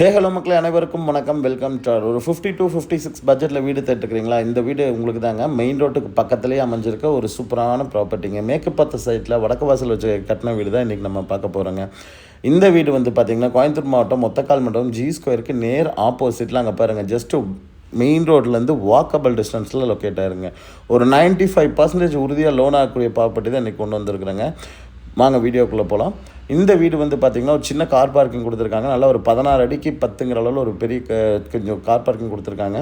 Hello மக்களே, அனைவருக்கும் வணக்கம். வெல்கம் டு ஒரு 52-56 பட்ஜெட்டில் வீடு தேட்டுக்கிறீங்களா? இந்த வீடு உங்களுக்கு தாங்க. மெயின் ரோட்டுக்கு பக்கத்துலேயே அமைஞ்சிருக்க ஒரு சூப்பரான ப்ராப்பர்ட்டிங்க. மேற்கு பார்த்த சைட்டில் வடக்கு வாசல் வச்சு கட்டின வீடு தான் இன்றைக்கி நம்ம பார்க்க போகிறோங்க. இந்த வீடு வந்து பார்த்திங்கன்னா கோயம்புத்தூர் மாவட்டம் ஒத்தக்கால் மண்டபம் ஜி ஸ்கொயருக்கு நேர் ஆப்போசிட்டில் அங்கே பாருங்கள், ஜஸ்ட்டு மெயின் ரோட்லேருந்து வாக்கபிள் டிஸ்டன்ஸில் லொக்கேட் ஆயிருங்க. ஒரு 95% உறுதியாக லோன் ஆகக்கூடிய ப்ராப்பர்ட்டி தான் இன்றைக்கி கொண்டு வந்திருக்குறேங்க. வாங்க வீடியோக்குள்ளே போகலாம். இந்த வீடு வந்து பார்த்திங்கன்னா ஒரு சின்ன கார் பார்க்கிங் கொடுத்துருக்காங்க. நல்லா ஒரு 16 அடிக்கு 10ங்கிற அளவில் ஒரு பெரிய கொஞ்சம் கார் பார்க்கிங் கொடுத்துருக்காங்க.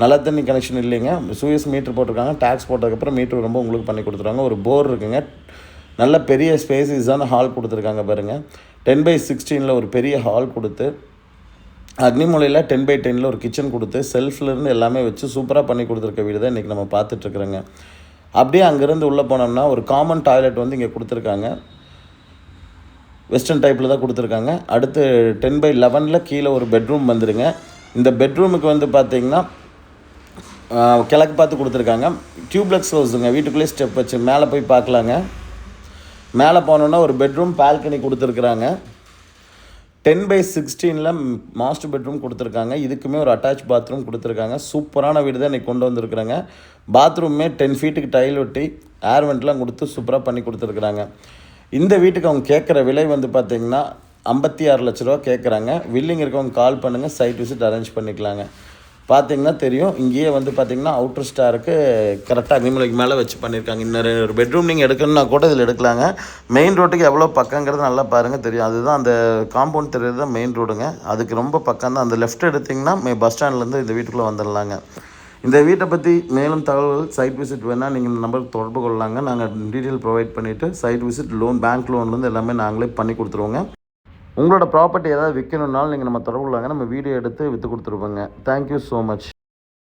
நல்ல தண்ணி கனெக்ஷன் இல்லைங்க. சூஎஸ் மீட்ரு போட்டிருக்காங்க. டேக்ஸ் போட்டதுக்கப்புறம் மீட்ரு ரொம்ப உங்களுக்கு பண்ணி கொடுத்துருக்காங்க. ஒரு போர் இருக்குங்க. நல்ல பெரிய ஸ்பேசிஸான ஹால் கொடுத்துருக்காங்க பாருங்கள். 10/16 ஒரு பெரிய ஹால் கொடுத்து, அக்னிமூலையில் 10/10 ஒரு கிச்சன் கொடுத்து, செல்ஃப்லேருந்து எல்லாமே வச்சு சூப்பராக பண்ணி கொடுத்துருக்க வீடு தான் இன்றைக்கி நம்ம பார்த்துட்ருக்குறோங்க. அப்படியே அங்கேருந்து உள்ளே போனோம்னா ஒரு காமன் டாய்லெட் வந்து இங்கே கொடுத்துருக்காங்க. வெஸ்டர்ன் டைப்பில் தான் கொடுத்துருக்காங்க. அடுத்து 10/11 கீழே ஒரு பெட்ரூம் வந்துடுங்க. இந்த பெட்ரூமுக்கு வந்து பார்த்திங்கன்னா கிழக்கு பார்த்து கொடுத்துருக்காங்க. டியூப்லெக்ஸ் ஹவுஸுங்க. வீட்டுக்குள்ளேயே ஸ்டெப் வச்சு மேலே போய் பார்க்கலாங்க. மேலே போனோன்னா ஒரு பெட்ரூம் பால்கனி கொடுத்துருக்குறாங்க. 10/16 மாஸ்டர் பெட்ரூம் கொடுத்துருக்காங்க. இதுக்குமே ஒரு அட்டாச் பாத்ரூம் கொடுத்துருக்காங்க. சூப்பரான வீடு தான் இன்றைக்கி கொண்டு வந்திருக்குறாங்க. பாத்ரூமே 10 ஃபீட்டுக்கு டைல் ஒட்டி ஏர் வெண்ட்லாம் கொடுத்து சூப்பராக பண்ணி கொடுத்துருக்குறாங்க. இந்த வீட்டுக்கு அவங்க கேட்குற விலை வந்து பார்த்திங்கன்னா 56 லட்ச ரூபா கேட்குறாங்க. வில்லிங் இருக்கவங்க கால் பண்ணுங்கள், சைட் விசிட் அரேஞ்ச் பண்ணிக்கலாங்க. பார்த்திங்கன்னா தெரியும், இங்கேயே வந்து பார்த்திங்கன்னா அவுட்டர் ஸ்டாருக்கு கரெக்டாக அக்னிமலைக்கு மேலே வச்சு பண்ணியிருக்காங்க. இன்னொரு ஒரு பெட்ரூம் நீங்கள் எடுக்கணுன்னா கூட இதில் எடுக்கலாங்க. மெயின் ரோட்டுக்கு எவ்வளோ பக்கங்கிறது நல்லா பாருங்கள், தெரியும். அதுதான் அந்த காம்பவுண்ட் தெரியுறது தான் மெயின் ரோடுங்க. அதுக்கு ரொம்ப பக்கம் தான். அந்த லெஃப்ட் எடுத்திங்கன்னா பஸ் ஸ்டாண்ட்லேருந்து இந்த வீட்டுக்குள்ளே வந்துடலாங்க. இந்த வீட்டை பற்றி மேலும் தகவல்கள், சைட் விசிட் வேணால் நீங்கள் இந்த நம்பருக்கு தொடர்பு கொள்ளலாங்க. நாங்கள் டீட்டெயில் ப்ரொவைட் பண்ணிவிட்டு சைட் விசிட், லோன், பேங்க் லோன்லேருந்து எல்லாமே நாங்களே பண்ணி கொடுத்துருவோங்க. உங்களோட ப்ராப்பர்ட்டி ஏதாவது விற்கணுன்னாலும் நீங்கள் நம்ம தொடர்பு கொள்ளாங்க. நம்ம வீடியோ எடுத்து விற்று கொடுத்துருவோங்க. Thank you so much.